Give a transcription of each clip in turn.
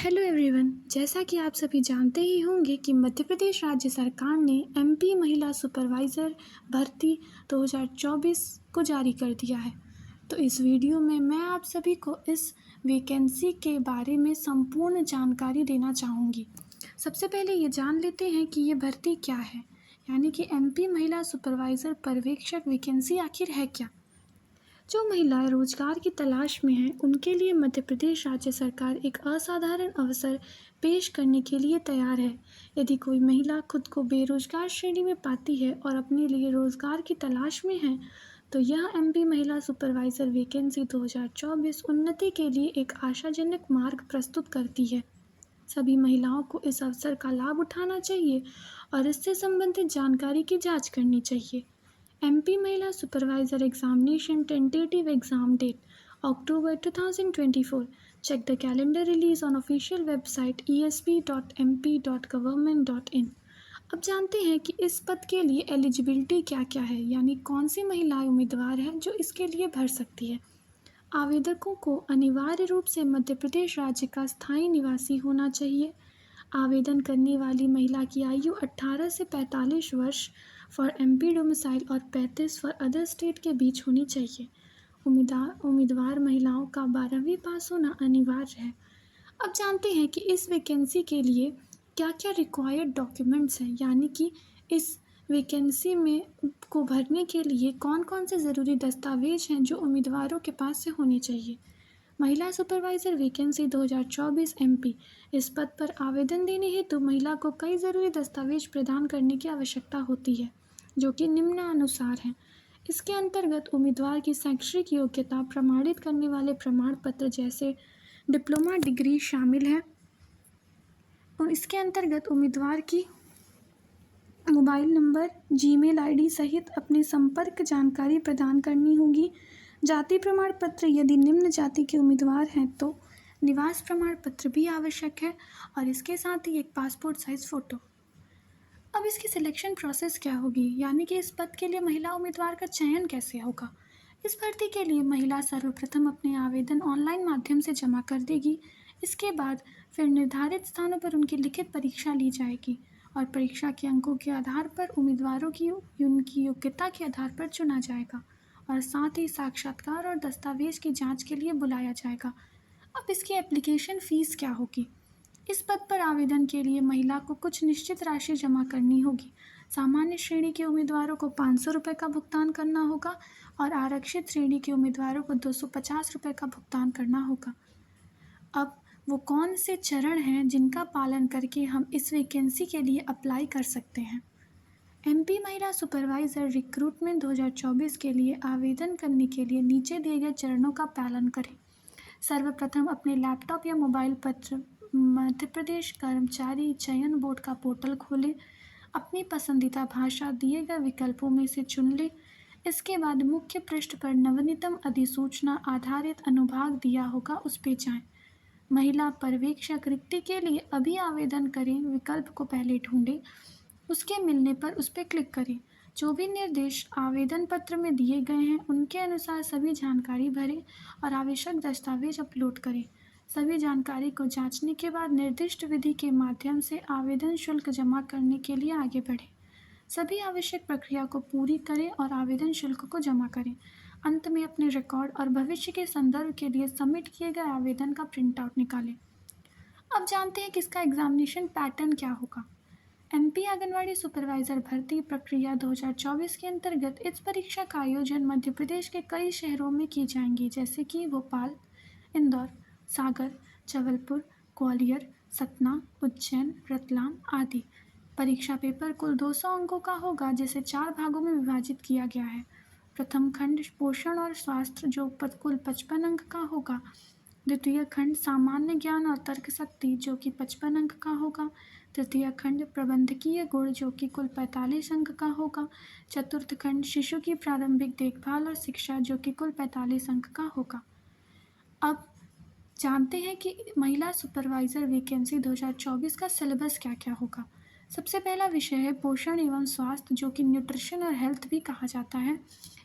Hello everyone. जैसा कि आप सभी जानते ही होंगे कि मध्य प्रदेश राज्य सरकार ने एमपी महिला सुपरवाइज़र भर्ती 2024 को जारी कर दिया है। तो इस वीडियो में मैं आप सभी को इस वैकेंसी के बारे में संपूर्ण जानकारी देना चाहूँगी। सबसे पहले ये जान लेते हैं कि ये भर्ती क्या है, यानी कि एमपी महिला सुपरवाइज़र पर्यवेक्षक वैकेंसी आखिर है क्या। जो महिलाएं रोजगार की तलाश में हैं उनके लिए मध्य प्रदेश राज्य सरकार एक असाधारण अवसर पेश करने के लिए तैयार है। यदि कोई महिला खुद को बेरोजगार श्रेणी में पाती है और अपने लिए रोजगार की तलाश में है तो यह एमपी महिला सुपरवाइजर वैकेंसी 2024 उन्नति के लिए एक आशाजनक मार्ग प्रस्तुत करती है। सभी महिलाओं को इस अवसर का लाभ उठाना चाहिए और इससे संबंधित जानकारी की जांच करनी चाहिए। एमपी महिला supervisor examination tentative exam date October 2024. Check the calendar release on official website esp.mp.government.in. अब जानते हैं कि इस पद के लिए एलिजिबिलिटी क्या क्या है, यानी कौन सी महिलाएं उम्मीदवार हैं जो इसके लिए भर सकती है। आवेदकों को अनिवार्य रूप से मध्य प्रदेश राज्य का स्थायी निवासी होना चाहिए। आवेदन करने वाली महिला की आयु 18 से 45 वर्ष फॉर एमपी डोमिसाइल और 35 फॉर अदर स्टेट के बीच होनी चाहिए। उम्मीदवार महिलाओं का 12वीं पास होना अनिवार्य है। अब जानते हैं कि इस वैकेंसी के लिए क्या क्या रिक्वायर्ड डॉक्यूमेंट्स हैं, यानी कि इस वैकेंसी में को भरने के लिए कौन कौन से ज़रूरी दस्तावेज हैं जो उम्मीदवारों के पास से होने चाहिए। महिला सुपरवाइजर वैकेंसी 2024 एमपी। इस पद पर आवेदन देने हेतु महिला को कई ज़रूरी दस्तावेज प्रदान करने की आवश्यकता होती है, जो कि निम्नानुसार हैं। इसके अंतर्गत उम्मीदवार की शैक्षणिक योग्यता प्रमाणित करने वाले प्रमाण पत्र जैसे डिप्लोमा डिग्री शामिल है। और इसके अंतर्गत उम्मीदवार की मोबाइल नंबर, जीमेल आईडी सहित अपनी संपर्क जानकारी प्रदान करनी होगी। जाति प्रमाण पत्र, यदि निम्न जाति के उम्मीदवार हैं तो निवास प्रमाण पत्र भी आवश्यक है और इसके साथ ही एक पासपोर्ट साइज फ़ोटो। अब इसकी सिलेक्शन प्रोसेस क्या होगी, यानी कि इस पद के लिए महिला उम्मीदवार का चयन कैसे होगा। इस भर्ती के लिए महिला सर्वप्रथम अपने आवेदन ऑनलाइन माध्यम से जमा कर देगी। इसके बाद फिर निर्धारित स्थानों पर उनकी लिखित परीक्षा ली जाएगी और परीक्षा के अंकों के आधार पर उम्मीदवारों की उनकी योग्यता के आधार पर चुना जाएगा और साथ ही साक्षात्कार और दस्तावेज की जांच के लिए बुलाया जाएगा। अब इसकी एप्लीकेशन फ़ीस क्या होगी। इस पद पर आवेदन के लिए महिला को कुछ निश्चित राशि जमा करनी होगी। सामान्य श्रेणी के उम्मीदवारों को 500 रुपये का भुगतान करना होगा और आरक्षित श्रेणी के उम्मीदवारों को 250 रुपये का भुगतान करना होगा। अब वो कौन से चरण हैं जिनका पालन करके हम इस वैकेंसी के लिए अप्लाई कर सकते हैं। एमपी महिला सुपरवाइज़र रिक्रूटमेंट 2024 के लिए आवेदन करने के लिए नीचे दिए गए चरणों का पालन करें। सर्वप्रथम अपने लैपटॉप या मोबाइल पर मध्य प्रदेश कर्मचारी चयन बोर्ड का पोर्टल खोलें। अपनी पसंदीदा भाषा दिए गए विकल्पों में से चुन लें। इसके बाद मुख्य पृष्ठ पर नवीनतम अधिसूचना आधारित अनुभाग दिया होगा, उस पर जाएं। महिला पर्यवेक्षक रिक्ति के लिए अभी आवेदन करें विकल्प को पहले ढूंढें। उसके मिलने पर उस पर क्लिक करें। जो भी निर्देश आवेदन पत्र में दिए गए हैं उनके अनुसार सभी जानकारी भरें और आवश्यक दस्तावेज अपलोड करें। सभी जानकारी को जांचने के बाद निर्दिष्ट विधि के माध्यम से आवेदन शुल्क जमा करने के लिए आगे बढ़ें। सभी आवश्यक प्रक्रिया को पूरी करें और आवेदन शुल्क को जमा करें। अंत में अपने रिकॉर्ड और भविष्य के संदर्भ के लिए सबमिट किए गए आवेदन का प्रिंट आउट निकालें। अब जानते हैं कि इसका एग्जामिनेशन पैटर्न क्या होगा। एमपी आंगनवाड़ी सुपरवाइजर भर्ती प्रक्रिया 2024 के अंतर्गत इस परीक्षा का आयोजन मध्य प्रदेश के कई शहरों में की जाएंगी, जैसे कि भोपाल, इंदौर, सागर, जबलपुर, ग्वालियर, सतना, उज्जैन, रतलाम आदि। परीक्षा पेपर कुल 200 अंकों का होगा, जिसे 4 भागों में विभाजित किया गया है। प्रथम खंड पोषण और स्वास्थ्य जो कुल 55 अंक का होगा। द्वितीय खंड सामान्य ज्ञान और तर्क शक्ति जो कि 55 अंक का होगा। तृतीय खंड प्रबंधकीय गुण जो कि कुल 45 अंक का होगा। चतुर्थ खंड शिशु की प्रारंभिक देखभाल और शिक्षा जो कि कुल 45 अंक का होगा। अब जानते हैं कि महिला सुपरवाइज़र वैकेंसी 2024 का सिलेबस क्या क्या होगा। सबसे पहला विषय है पोषण एवं स्वास्थ्य, जो कि न्यूट्रिशन और हेल्थ भी कहा जाता है।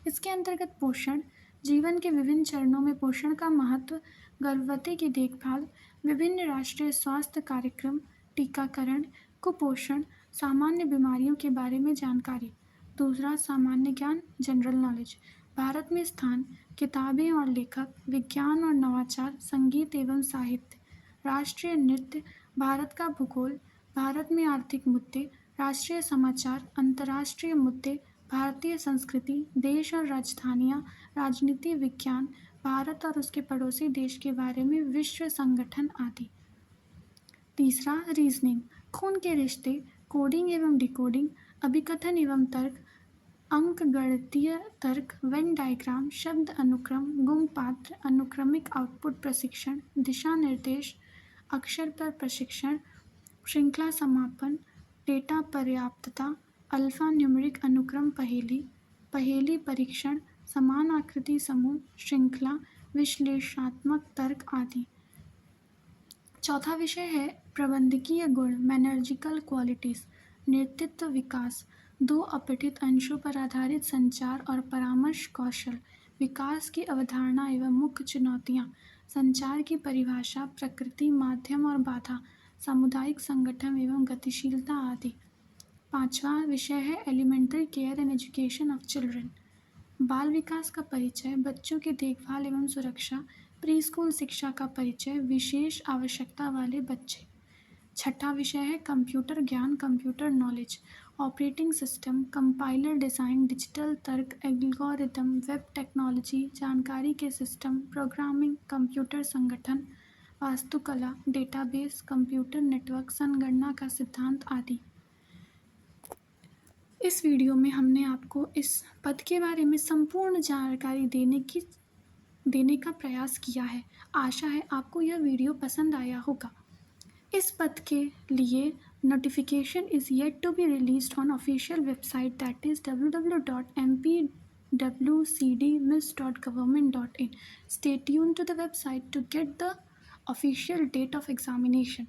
इसके अंतर्गत पोषण, जीवन के विभिन्न चरणों में पोषण का महत्व, गर्भवती की देखभाल, विभिन्न राष्ट्रीय स्वास्थ्य कार्यक्रम, टीकाकरण, कुपोषण, सामान्य बीमारियों के बारे में जानकारी। दूसरा, सामान्य ज्ञान, जनरल नॉलेज। भारत में स्थान, किताबें और लेखक, विज्ञान और नवाचार, संगीत एवं साहित्य। राष्ट्रीय नृत्य, भारत का भूगोल, भारत में आर्थिक मुद्दे, राष्ट्रीय समाचार, अंतर्राष्ट्रीय मुद्दे, भारतीय संस्कृति, देश और राजधानियाँ, राजनीति विज्ञान, भारत और उसके पड़ोसी देश के बारे में, विश्व संगठन आदि। तीसरा, रीजनिंग, खून के रिश्ते, कोडिंग एवं डिकोडिंग, अभिकथन एवं तर्क, अंकगणितीय तर्क, वेन डायग्राम, शब्द अनुक्रम, गुण पात्र, अनुक्रमिक आउटपुट प्रशिक्षण, दिशा निर्देश, अक्षर पर प्रशिक्षण, श्रृंखला समापन, डेटा पर्याप्तता, अल्फा न्यूमेरिक अनुक्रम पहेली, पहेली परीक्षण, समान आकृति समूह, श्रृंखला, विश्लेषणात्मक तर्क आदि। चौथा विषय है प्रबंधकीय गुण, मैनर्जिकल क्वालिटीज, नेतृत्व विकास, दो अपठित अंशों पर आधारित संचार और परामर्श कौशल, विकास की अवधारणा एवं मुख्य चुनौतियाँ, संचार की परिभाषा, प्रकृति, माध्यम और बाधा, सामुदायिक संगठन एवं गतिशीलता आदि। पांचवा विषय है elementary care and education of children, बाल विकास का परिचय, बच्चों की देखभाल एवं सुरक्षा, प्री स्कूल शिक्षा का परिचय, विशेष आवश्यकता वाले बच्चे। छठा विषय है कंप्यूटर ज्ञान, computer knowledge, operating system, compiler design, digital तर्क, एल्गोरिदम, वेब टेक्नोलॉजी, जानकारी के सिस्टम, प्रोग्रामिंग, कंप्यूटर संगठन, वास्तुकला, डेटाबेस, कंप्यूटर नेटवर्क, संगणना का सिद्धांत आदि। इस वीडियो में हमने आपको इस पद के बारे में संपूर्ण जानकारी देने का प्रयास किया है। आशा है आपको यह वीडियो पसंद आया होगा। इस पद के लिए notification is yet to be released on official website, that is www.mpwcdmiss.government.in. Stay tuned to the website to get the official date of examination.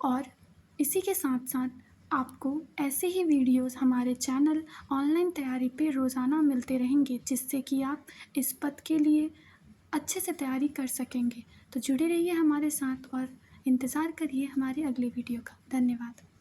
और इसी के साथ साथ आपको ऐसे ही वीडियोस हमारे चैनल ऑनलाइन तैयारी पे रोज़ाना मिलते रहेंगे, जिससे कि आप इस पद के लिए अच्छे से तैयारी कर सकेंगे। तो जुड़े रहिए हमारे साथ और इंतज़ार करिए हमारे अगले वीडियो का। धन्यवाद।